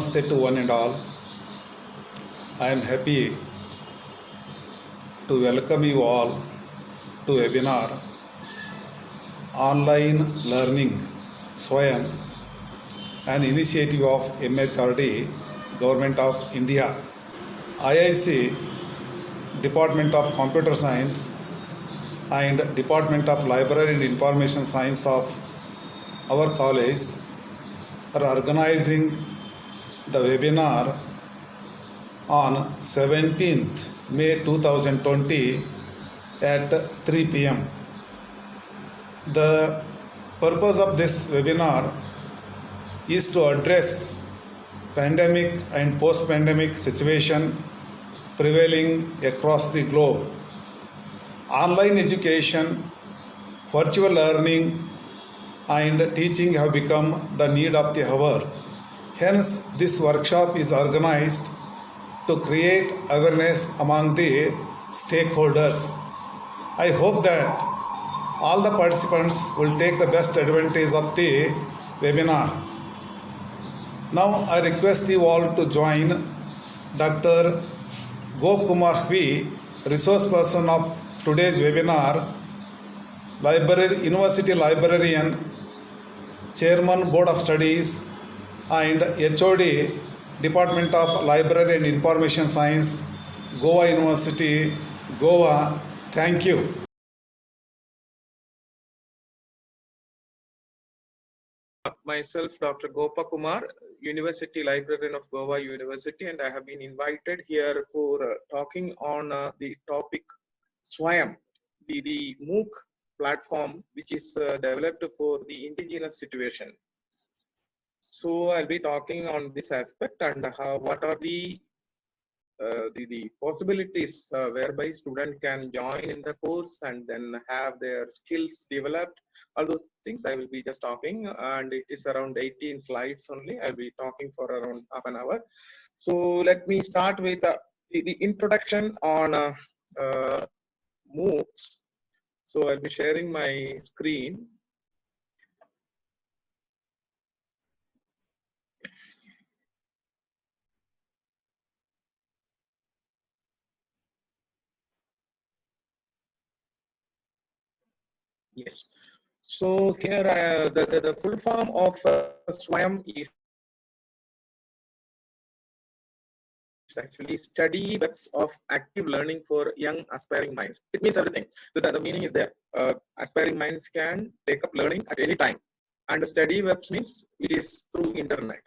Namaste to one and all. I am happy to welcome you all to webinar Online Learning SWAYAM, an initiative of MHRD, Government of India, IIC, Department of Computer Science and Department of Library and Information Science of our college are organizing the webinar on 17th May 2020 at 3 p.m. The purpose of this webinar is to address pandemic and post-pandemic situation prevailing across the globe. Online education, virtual learning and teaching have become the need of the hour. Hence, this workshop is organized to create awareness among the stakeholders. I hope that all the participants will take the best advantage of the webinar. Now, I request you all to join Dr. Gopakumar V, resource person of today's webinar, University Librarian, Chairman Board of Studies and HOD, Department of Library and Information Science, Goa University, Goa. Thank you. Myself, Dr. Gopakumar, University Librarian of Goa University, and I have been invited here for talking on the topic SWAYAM, the MOOC platform which is developed for the indigenous situation. So I'll be talking on this aspect and what are the possibilities whereby student can join in the course and then have their skills developed. All those things I will be just talking, and it is around 18 slides only. I'll be talking for around half an hour. So let me start with the introduction on MOOCs. So I'll be sharing my screen. Yes. So here the full form of SWAYAM is actually study webs of active learning for young aspiring minds. It means everything. The meaning is there. Aspiring minds can take up learning at any time, and the study webs means it is through internet.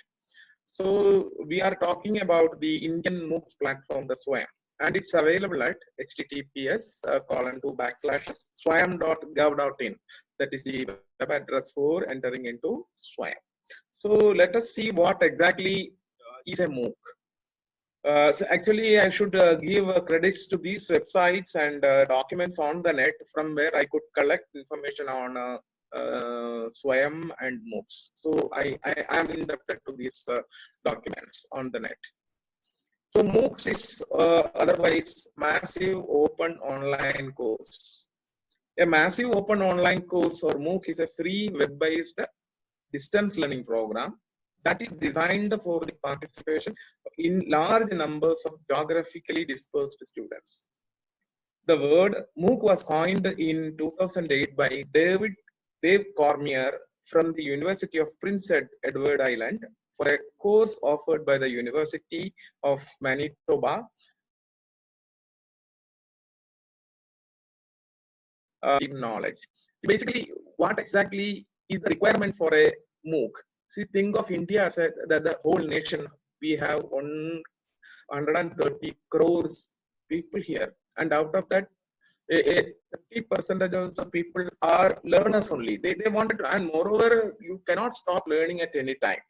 So we are talking about the Indian MOOCs platform, the SWAYAM, and it's available at https://swayam.gov.in. That is the web address for entering into SWAYAM. So let us see what exactly is a MOOC. So actually, I should give credits to these websites and documents on the net from where I could collect information on SWAYAM and MOOCs. So I am indebted to these documents on the net. So MOOCs is otherwise massive open online course. A massive open online course or MOOC is a free web-based distance learning program that is designed for the participation in large numbers of geographically dispersed students. The word MOOC was coined in 2008 by Dave Cormier from the University of Prince Edward Island for a course offered by the University of Manitoba. Knowledge. Basically, what exactly is the requirement for a MOOC? See, think of India as the whole nation. We have 130 crores people here, and out of that, 30% of the people are learners only. They wanted to, and moreover, you cannot stop learning at any time.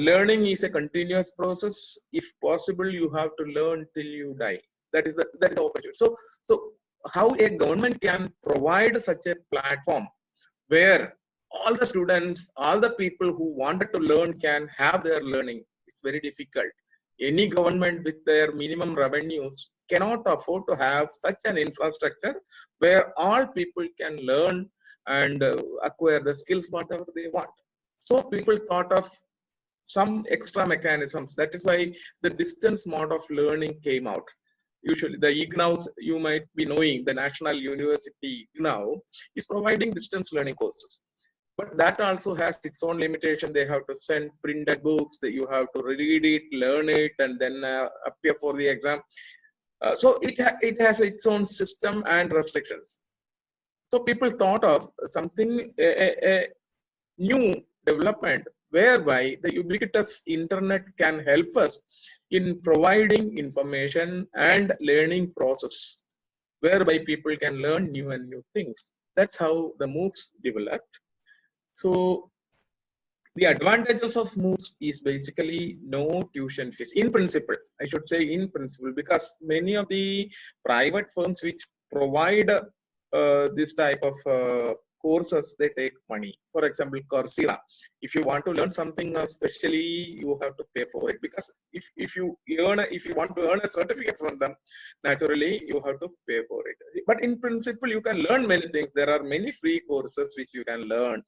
Learning is a continuous process. If possible, you have to learn till you die. That is the opportunity. So how a government can provide such a platform where all the students, all the people who wanted to learn can have their learning? It's very difficult. Any government with their minimum revenues cannot afford to have such an infrastructure where all people can learn and acquire the skills whatever they want. So people thought of some extra mechanisms. That is why the distance mode of learning came out. Usually the IGNOUs, you might be knowing, the National University IGNOU is providing distance learning courses. But that also has its own limitation. They have to send printed books, that you have to read it, learn it, and then appear for the exam. So it has its own system and restrictions. So people thought of something, a new development whereby the ubiquitous internet can help us in providing information and learning process, whereby people can learn new and new things. That's how the MOOCs developed. So the advantages of MOOCs is basically no tuition fees. In principle, I should say in principle, because many of the private firms which provide this type of courses, they take money. For example, Coursera. If you want to learn something specially, you have to pay for it. Because if you want to earn a certificate from them, naturally you have to pay for it. But in principle, you can learn many things. There are many free courses which you can learn.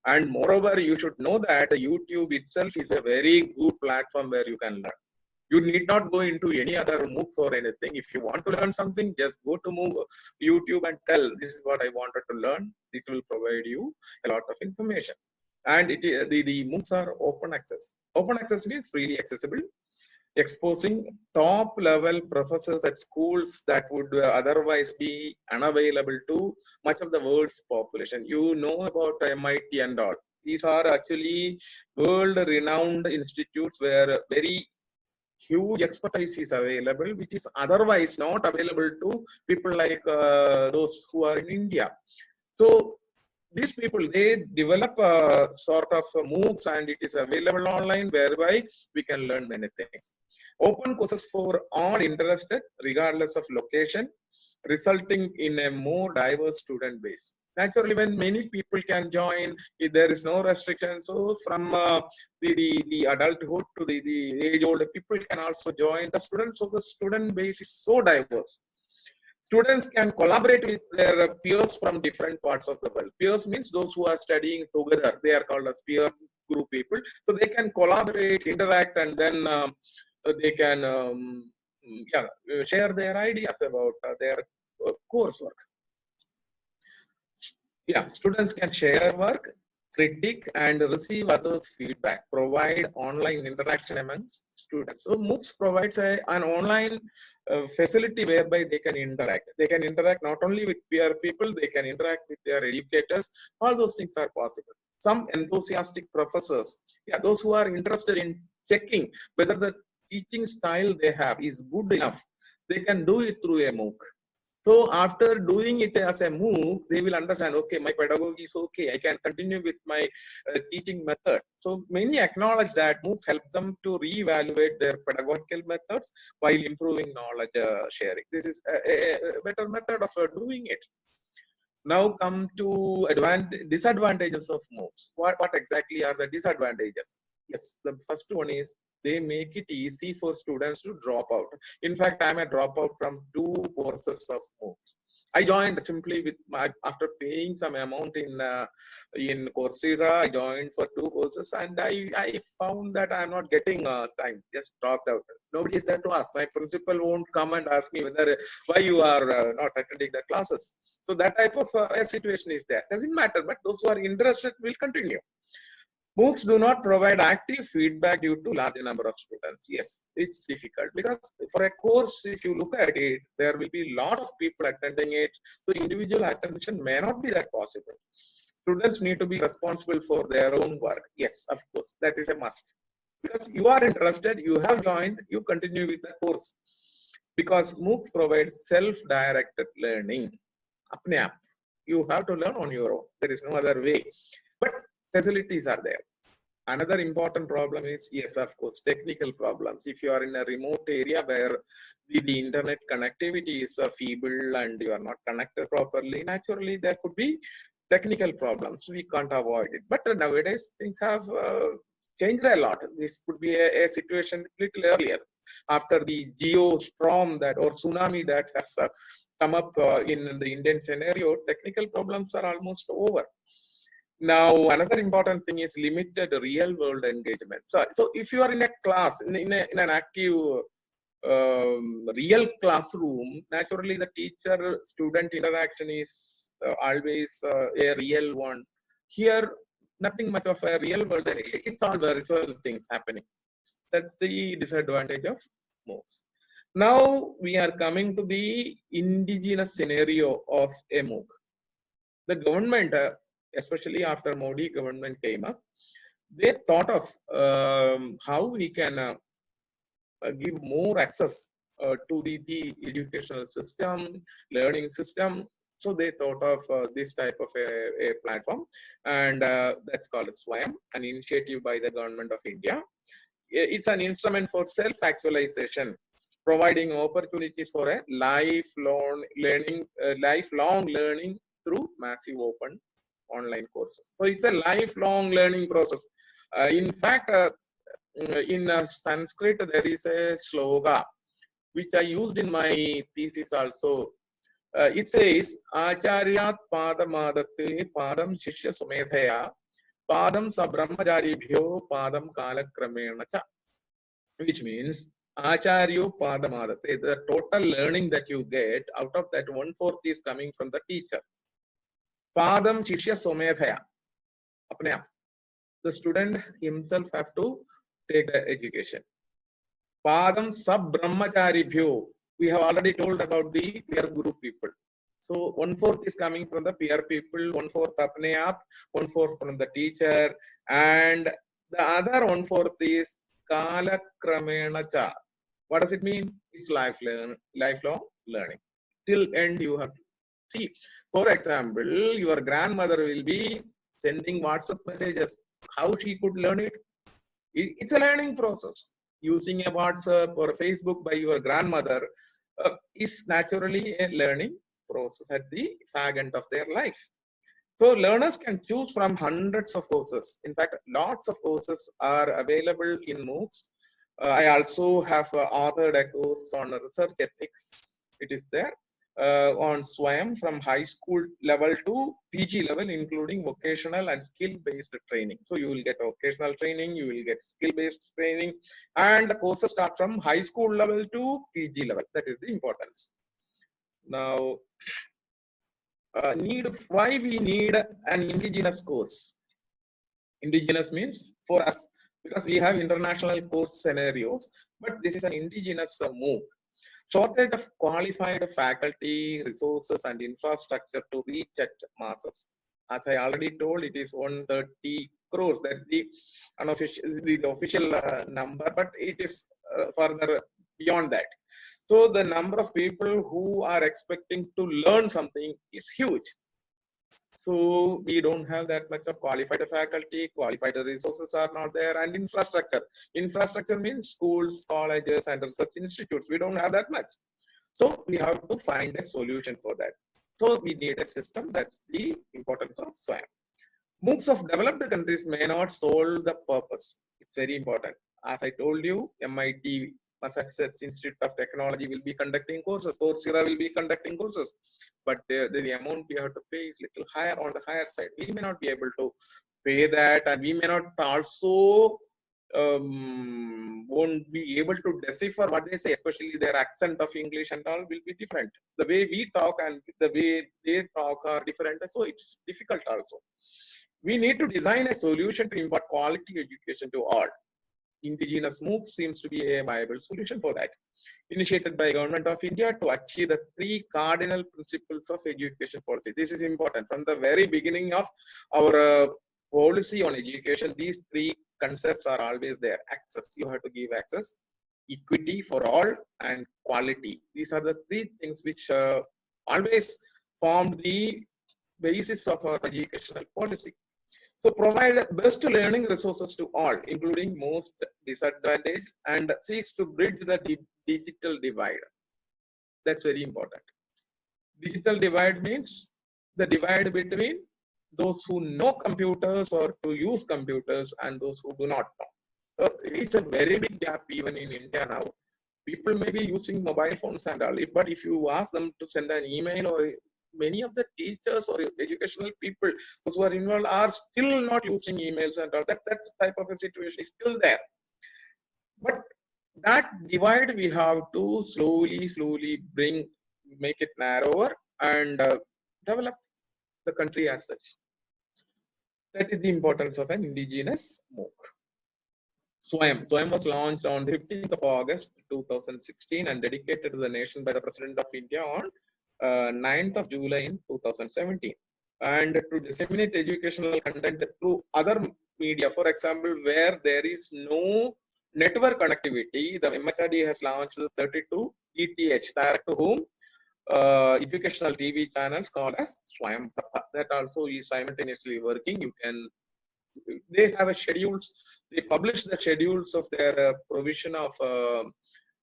And moreover, you should know that YouTube itself is a very good platform where you can learn. You need not go into any other MOOCs or anything. If you want to learn something, just go to YouTube and tell, this is what I wanted to learn. It will provide you a lot of information. And the MOOCs are open access. Open access means freely accessible, exposing top level professors at schools that would otherwise be unavailable to much of the world's population. You know about MIT and all. These are actually world renowned institutes where very huge expertise is available, which is otherwise not available to people like those who are in India. So these people, they develop a sort of MOOCs and it is available online, whereby we can learn many things. Open courses for all interested, regardless of location, resulting in a more diverse student base. Naturally, when many people can join, if there is no restriction. So from the adulthood to the age-old people can also join the students. So the student base is so diverse. Students can collaborate with their peers from different parts of the world. Peers means those who are studying together. They are called as peer group people. So they can collaborate, interact, and then they can share their ideas about their coursework. Yeah, students can share work, critique, and receive others' feedback, provide online interaction amongst students. So MOOCs provides an online facility whereby they can interact. They can interact not only with peer people, they can interact with their educators. All those things are possible. Some enthusiastic professors, those who are interested in checking whether the teaching style they have is good enough, they can do it through a MOOC. So after doing it as a MOOC, they will understand, okay, my pedagogy is okay. I can continue with my teaching method. So many acknowledge that MOOCs help them to reevaluate their pedagogical methods while improving knowledge sharing. This is a better method of doing it. Now come to disadvantages of MOOCs. What exactly are the disadvantages? Yes, the first one is they make it easy for students to drop out. In fact, I'm a dropout from 2 courses of MOOCs. I joined simply with after paying some amount in Coursera. I joined for 2 courses, and I found that I'm not getting time. Just dropped out. Nobody is there to ask. My principal won't come and ask me why you are not attending the classes. So that type of a situation is there. Doesn't matter, but those who are interested will continue. MOOCs do not provide active feedback due to large number of students. Yes, it's difficult because for a course, if you look at it, there will be a lot of people attending it. So individual attention may not be that possible. Students need to be responsible for their own work. Yes, of course, that is a must. Because you are interested, you have joined, you continue with the course. Because MOOCs provide self-directed learning. Apne aap. You have to learn on your own. There is no other way. But facilities are there. Another important problem is, yes, of course, technical problems. If you are in a remote area where the internet connectivity is feeble and you are not connected properly, naturally there could be technical problems. We can't avoid it. But nowadays things have changed a lot. This could be a situation little earlier after the geostorm or tsunami that has come up in the Indian scenario. Technical problems are almost over. Now, another important thing is limited real world engagement. So if you are in a class, in an active real classroom, naturally the teacher student interaction is always a real one. Here, nothing much of a real world, it's all virtual things happening. That's the disadvantage of MOOCs. Now we are coming to the indigenous scenario of a MOOC. The government, especially after Modi government came up, they thought of how we can give more access to the educational system, learning system. So they thought of this type of a platform, and that's called SWAYAM, an initiative by the government of India. It's an instrument for self-actualization, providing opportunities for a lifelong learning through massive open online courses. So it's a lifelong learning process. In fact, in Sanskrit, there is a sloga which I used in my thesis also. It says, Acharyat Padamadatte Padam Shishya Sumedhaya Padam Sabrahmacharibhyo Padam Kalakramena Cha, which means Acharyo Padamadatte, the total learning that you get, out of that 1/4 is coming from the teacher. Padam Shishya Sumedhaya, apne aap. The student himself have to take the education. Padam Sab Brahmacharibhyo, we have already told about the peer group people. So 1/4 is coming from the peer people, 1/4 apne aap, 1/4 from the teacher, and the other 1/4 is Kala Kramena Cha. What does it mean? It's lifelong learning. Till end you have to see. For example, your grandmother will be sending WhatsApp messages. How she could learn it? It's a learning process. Using a WhatsApp or Facebook by your grandmother is naturally a learning process at the fag end of their life. So learners can choose from hundreds of courses. In fact, lots of courses are available in MOOCs. I also have authored a course on research ethics. It is there on SWAYAM from high school level to PG level, including vocational and skill-based training. So you will get vocational training, you will get skill-based training, and the courses start from high school level to PG level. That is the importance. Now, why we need an indigenous course? Indigenous means for us, because we have international course scenarios, but this is an indigenous MOOC. Shortage of qualified faculty, resources, and infrastructure to reach at masses. As I already told, it is 130 crores. That's the unofficial, the official number, but it is further beyond that. So the number of people who are expecting to learn something is huge. So we don't have that much of qualified faculty, qualified resources are not there, and infrastructure. Infrastructure means schools, colleges, and research institutes. We don't have that much. So we have to find a solution for that. So we need a system. That's the importance of SWAYAM. MOOCs of developed countries may not solve the purpose. It's very important. As I told you, MIT, Massachusetts Institute of Technology will be conducting courses. Coursera will be conducting courses. But the amount we have to pay is little higher on the higher side. We may not be able to pay that, and we may not also won't be able to decipher what they say, especially their accent of English and all will be different. The way we talk and the way they talk are different, so it's difficult also. We need to design a solution to impart quality education to all. Indigenous MOOC seems to be a viable solution for that. Initiated by Government of India to achieve the 3 cardinal principles of education policy. This is important. From the very beginning of our policy on education, these 3 concepts are always there. Access, you have to give access, equity for all, and quality. These are the 3 things which always form the basis of our educational policy. So provide best learning resources to all, including most disadvantaged, and seeks to bridge the digital divide. That's very important. Digital divide means the divide between those who know computers or to use computers and those who do not know. So it's a very big gap even in India now. People may be using mobile phones and all, but if you ask them to send an email or many of the teachers or educational people who are involved are still not using emails and all that. That's type of a situation is still there. But that divide we have to slowly make it narrower and develop the country as such. That is the importance of an indigenous MOOC. SWAYAM was launched on the 15th of August 2016 and dedicated to the nation by the President of India on 9th of July in 2017. And to disseminate educational content through other media, for example, where there is no network connectivity, the MHRD has launched 32 DTH, direct to home, educational TV channels called as SWAYAM. That also is simultaneously working. You can, they have a schedules, they publish the schedules of their provision of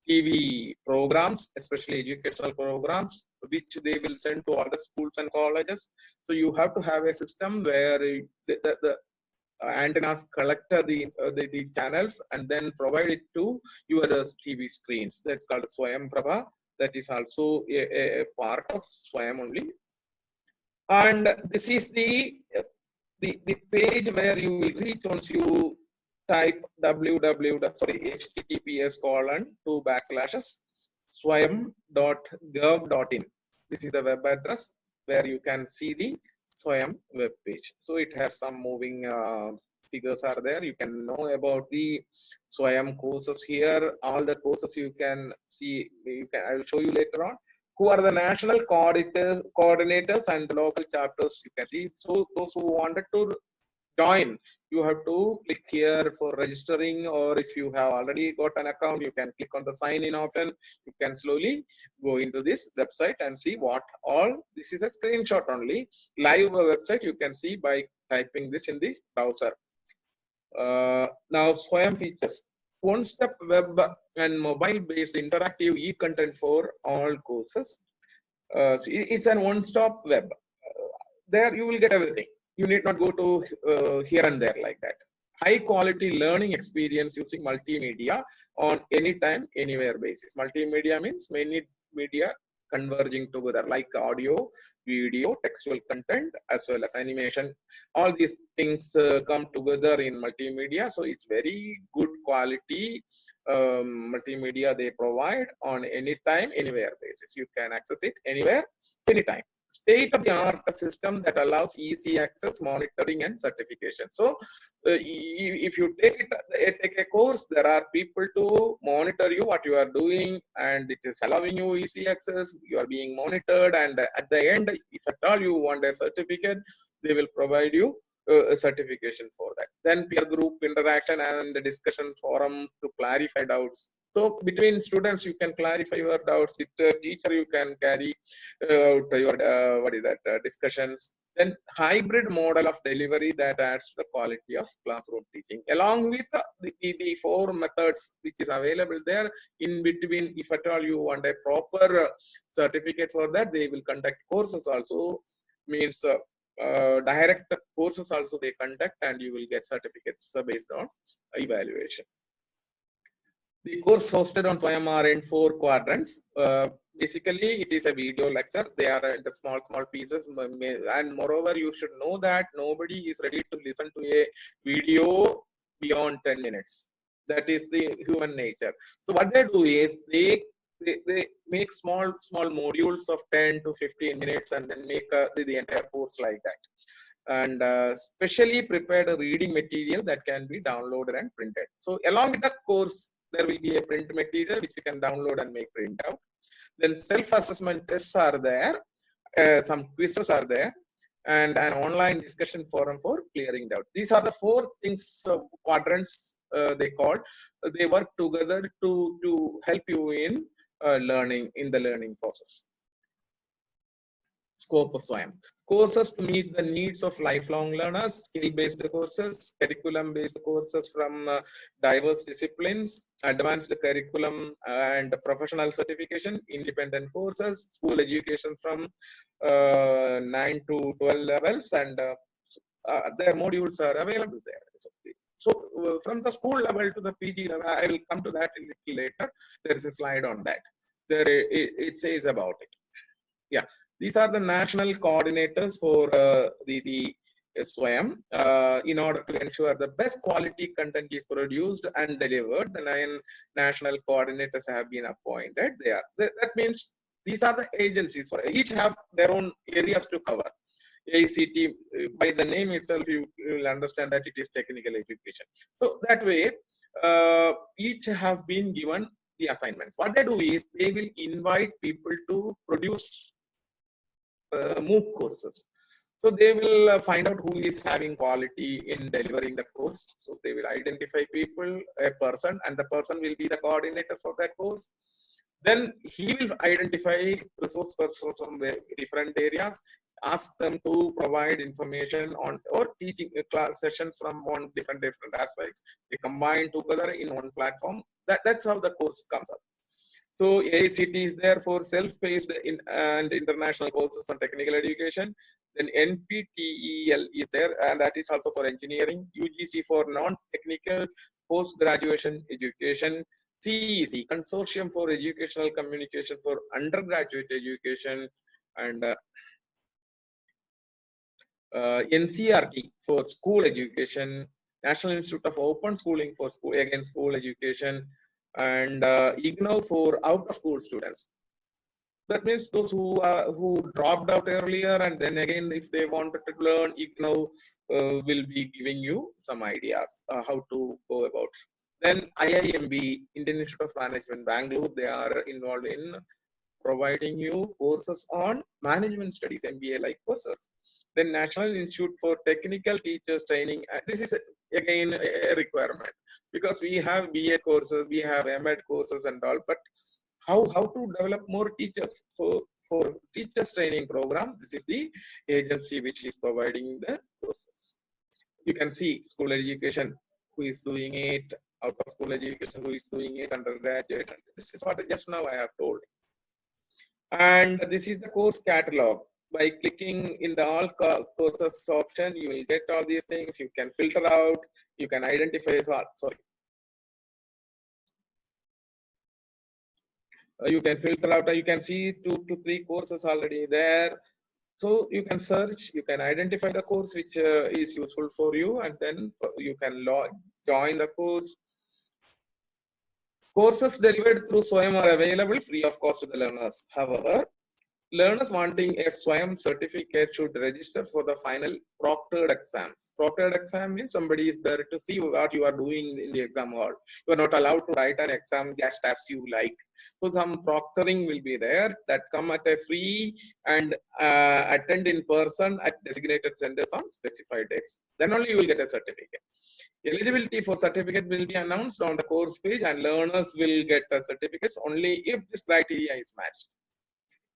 TV programs, especially educational programs, which they will send to other schools and colleges. So you have to have a system where the antennas collect the channels and then provide it to your TV screens. That's called SWAYAM Prabha. That is also a part of SWAYAM only. And this is the page where you will reach once you type https://swayam.gov.in. This is the web address where you can see the SWAYAM web page. So it has some moving figures are there. You can know about the SWAYAM courses here. All the courses you can see. I will show you later on. Who are the national coordinators and local chapters, you can see. So those who wanted to join, you have to click here for registering, or if you have already got an account, you can click on the sign in option. You can slowly go into this website and see what all, this is a screenshot only. Live website you can see by typing this in the browser. Now SWAYAM features one-step web and mobile-based interactive e-content for all courses. It's an one-stop web. There you will get everything. You need not go to here and there like that. High-quality learning experience using multimedia on anytime, anywhere basis. Multimedia means many media converging together, like audio, video, textual content, as well as animation. All these things come together in multimedia. So it's very good quality multimedia they provide on anytime, anywhere basis. You can access it anywhere, anytime. State-of-the-art system that allows easy access, monitoring, and certification. So, if you take a course, there are people to monitor you what you are doing, and it is allowing you easy access. You are being monitored, and at the end, if at all you want a certificate, they will provide you a certification for that. Then peer group interaction and the discussion forums to clarify doubts. So between students, you can clarify your doubts. With the teacher, you can carry out your discussions. Then hybrid model of delivery that adds to the quality of classroom teaching. Along with the 4 methods which is available there, in between, if at all you want a proper certificate for that, they will conduct courses also. Means direct courses also they conduct, and you will get certificates based on evaluation. The course hosted on SWAYAM are in 4 quadrants. Basically, it is a video lecture. They are in the small pieces, and moreover, you should know that nobody is ready to listen to a video beyond 10 minutes. That is the human nature. So what they do is they make small modules of 10 to 15 minutes and then make the entire course like that. And specially prepared reading material that can be downloaded and printed. So along with the course, there will be a print material which you can download and make print out. Then self-assessment tests are there, some quizzes are there, and an online discussion forum for clearing doubt. These are the 4 things, quadrants they call. They work together to help you in learning, in the learning process. Scope of SWAYAM. Courses to meet the needs of lifelong learners, skill-based courses, curriculum-based courses from diverse disciplines, advanced curriculum and professional certification, independent courses, school education from 9 to 12 levels, and their modules are available there. So from the school level to the PG level, I will come to that a little later. There is a slide on that. There it says about it. Yeah. These are the national coordinators for the SWAYAM. In order to ensure the best quality content is produced and delivered, the 9 national coordinators have been appointed. That means these are the agencies. For each have their own areas to cover. AICT, by the name itself, you will understand that it is technical education. So that way, each have been given the assignments. What they do is they will invite people to produce MOOC courses. So they will find out who is having quality in delivering the course. So they will identify people, a person, and the person will be the coordinator for that course. Then he will identify resource persons from the different areas, ask them to provide information on or teaching class sessions from on different aspects. They combine together in one platform. That's how the course comes up. So AICT is there for self-paced and international courses on technical education. Then NPTEL is there, and that is also for engineering. UGC for non-technical post-graduation education. CEC, Consortium for Educational Communication for Undergraduate Education, and NCRT for school education. National Institute of Open Schooling for school education, and IGNOU for out-of-school students. That means those who dropped out earlier, and then again, if they wanted to learn, IGNOU will be giving you some ideas how to go about. Then IIMB, Indian Institute of Management, Bangalore, they are involved in providing you courses on management studies, MBA-like courses. Then National Institute for Technical Teachers Training. This is again a requirement because we have BA courses, we have MEd courses and all, but how to develop more teachers? So for teachers training program, this is the agency which is providing the courses. You can see school education, who is doing it, out of school education, who is doing it, undergraduate. This is what just now I have told. And this is the course catalog. By clicking in the all courses option, you will get all these things. You can filter out, you can identify, you can filter out, you can see 2 to 3 courses already there. So you can search, you can identify the course which is useful for you, and then you can join the course. Courses delivered through SWAYAM are available free of cost to the learners. However, learners wanting a SWAYAM certificate should register for the final proctored exams. Proctored exam means somebody is there to see what you are doing in the exam hall. You are not allowed to write an exam just as you like. So some proctoring will be there that come at a free and attend in person at designated centers on specified dates. Then only you will get a certificate. Eligibility for certificate will be announced on the course page, and learners will get certificates only if this criteria is matched.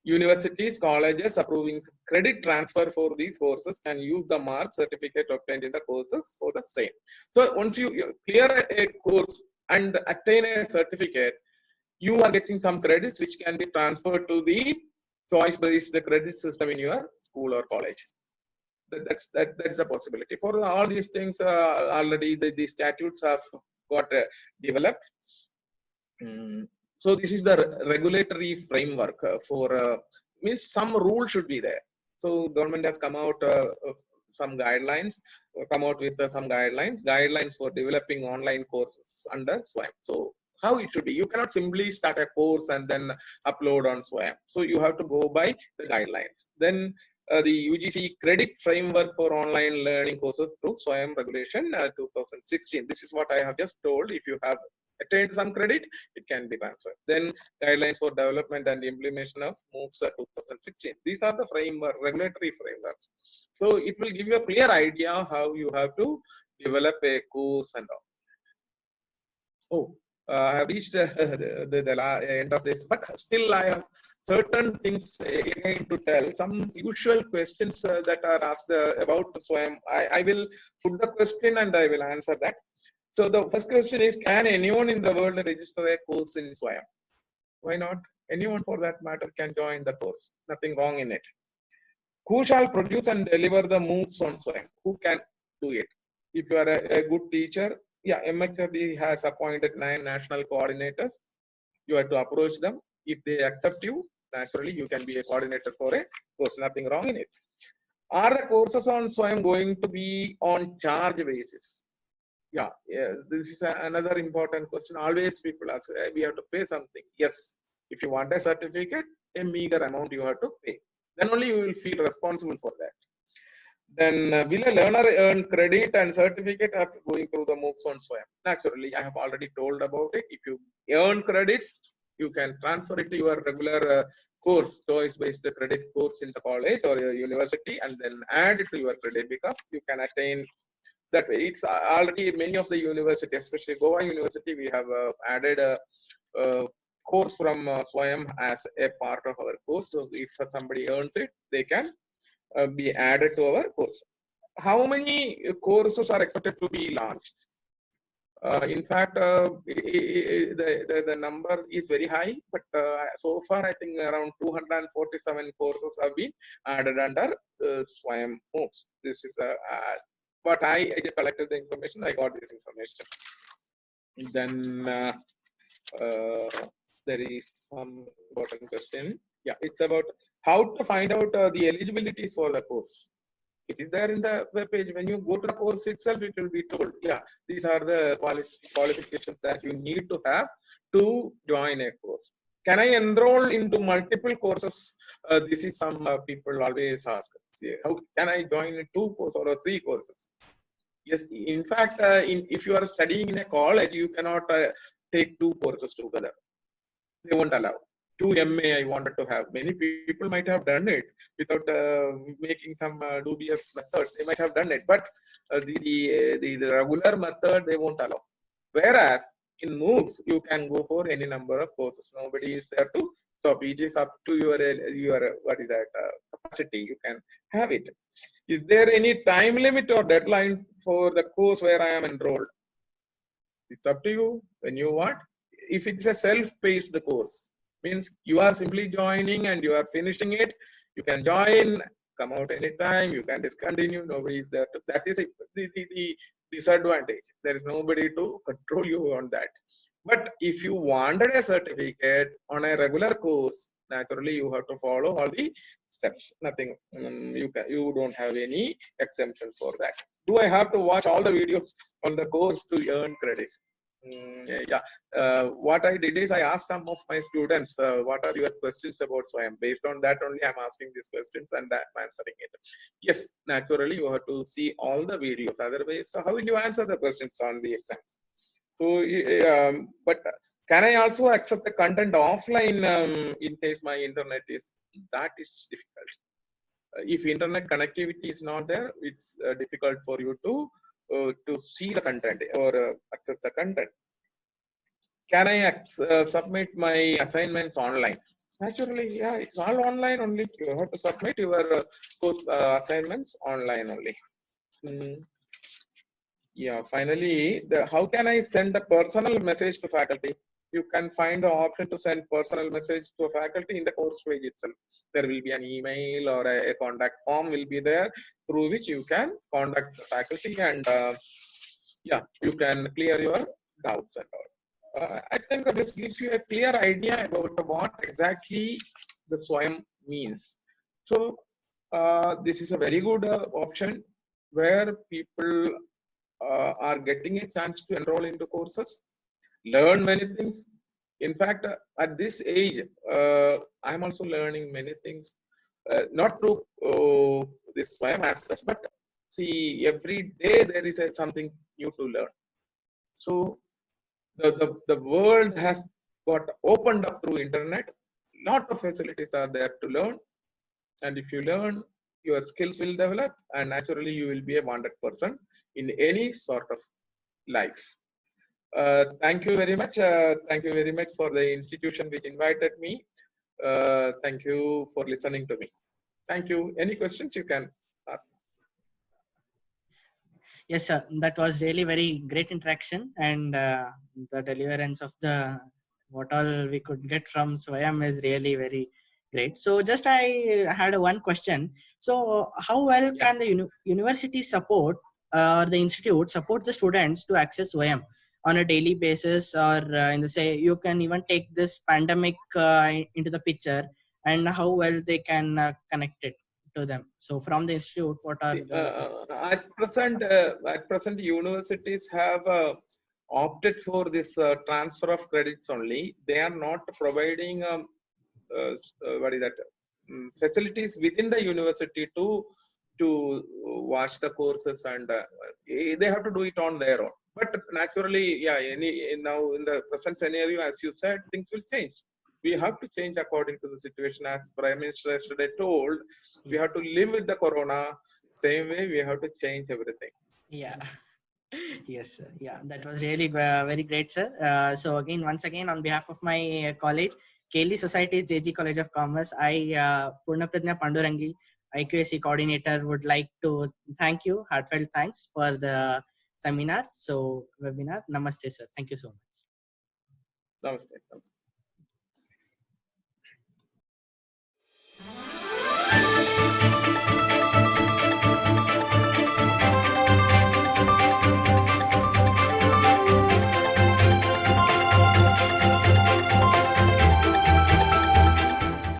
Universities, colleges approving credit transfer for these courses can use the mark certificate obtained in the courses for the same. So once you clear a course and attain a certificate, you are getting some credits which can be transferred to the choice-based credit system in your school or college. That's a possibility. For all these things, already the statutes have got developed. So this is the regulatory framework for means some rule should be there. So government has come out some guidelines, guidelines for developing online courses under SWAYAM. So how it should be? You cannot simply start a course and then upload on SWAYAM. So you have to go by the guidelines. Then the UGC credit framework for online learning courses through SWAYAM regulation 2016. This is what I have just told. If you have attained some credit, it can be transferred. Then guidelines for development and implementation of MOOCs 2016. These are the regulatory frameworks. So it will give you a clear idea how you have to develop a course and all. I have reached the end of this, but still I have certain things again to tell. Some usual questions that are asked about SWAYAM. I will put the question and I will answer that. So the first question is, can anyone in the world register a course in SWAYAM? Why not? Anyone for that matter can join the course. Nothing wrong in it. Who shall produce and deliver the MOOCs on SWAYAM? Who can do it? If you are a good teacher, yeah, MHRD has appointed 9 national coordinators. You have to approach them. If they accept you, Naturally, you can be a coordinator for a course, nothing wrong in it. Are the courses on SWAYAM going to be on charge basis? Yeah, this is another important question. Always people ask, we have to pay something. Yes, if you want a certificate, a meager amount you have to pay. Then only you will feel responsible for that. Then will a learner earn credit and certificate after going through the MOOCs on SWAYAM? Naturally, I have already told about it. If you earn credits, you can transfer it to your regular course, choice-based credit course in the college or your university, and then add it to your credit because you can attain that way. It's already many of the university, especially Goa University, we have added a course from SWAYAM as a part of our course. So if somebody earns it, they can be added to our course. How many courses are expected to be launched? In fact, the number is very high, but so far I think around 247 courses have been added under SWAYAM MOOCs. This is but I just collected the information. I got this information. Then there is some important question. Yeah, it's about how to find out the eligibility for the course. It is there in the web page. When you go to the course itself, it will be told, yeah, these are the qualifications that you need to have to join a course. Can I enroll into multiple courses? This is some people always ask. How can I join in 2 courses or 3 courses? Yes, in fact, if you are studying in a college, you cannot take 2 courses together. They won't allow. 2 MA I wanted to have. Many people might have done it without making some dubious methods. They might have done it, but the regular method they won't allow. Whereas in MOOCs, you can go for any number of courses. Nobody is there to stop. It is up to your what is that capacity. You can have it. Is there any time limit or deadline for the course where I am enrolled? It's up to you when you want. If it's a self-paced course, means you are simply joining and you are finishing it, you can join, come out anytime, you can discontinue, nobody is there. That is the disadvantage. There is nobody to control you on that. But if you wanted a certificate on a regular course, naturally you have to follow all the steps. Nothing, you don't have any exemption for that. Do I have to watch all the videos on the course to earn credit? Yeah, what I did is I asked some of my students, what are your questions about SWAYAM? Based on that only I'm asking these questions and I'm answering it. Yes, naturally you have to see all the videos. Otherwise, how will you answer the questions on the exams? So, but can I also access the content offline in case my internet is, that is difficult. If internet connectivity is not there, it's difficult for you to see the content or access the content. Can I submit my assignments online? Naturally, yeah, it's all online only. You have to submit your course assignments online only. Yeah, finally, how can I send a personal message to faculty? You can find the option to send personal message to a faculty in the course page itself. There will be an email or a contact form will be there through which you can contact the faculty and yeah, you can clear your doubts and all. I think this gives you a clear idea about what exactly the SWAYAM means. So this is a very good option where people are getting a chance to enroll into courses, learn many things. In fact, at this age, I'm also learning many things, not through this SWAYAM as such, but see, every day there is something new to learn. So the world has got opened up through internet. Lot of facilities are there to learn, and if you learn, your skills will develop, and naturally you will be a wanted person in any sort of life. Thank you very much. Thank you very much for the institution which invited me. Thank you for listening to me. Thank you. Any questions you can ask. Yes, sir. That was really very great interaction, and the deliverance of the what all we could get from SWAYAM is really very great. So just I had one question. So how well can the university support or the institute support the students to access SWAYAM on a daily basis, or in the say you can even take this pandemic into the picture, and how well they can connect it to them. So from the institute, what are the At present, universities have opted for this transfer of credits only. They are not providing what is that facilities within the university to watch the courses, and they have to do it on their own. But naturally, yeah, now in the present scenario, as you said, things will change. We have to change according to the situation. As Prime Minister yesterday told, we have to live with the corona. Same way, we have to change everything. Yeah. Yes, sir. Yeah, that was really very great, sir. So again, once again, on behalf of my college, KLE Society JG College of Commerce, I, Purnapradnya Pandurangi, IQAC coordinator, would like to thank you, heartfelt thanks for the seminar. So webinar. Namaste, sir. Thank you so much. Namaste.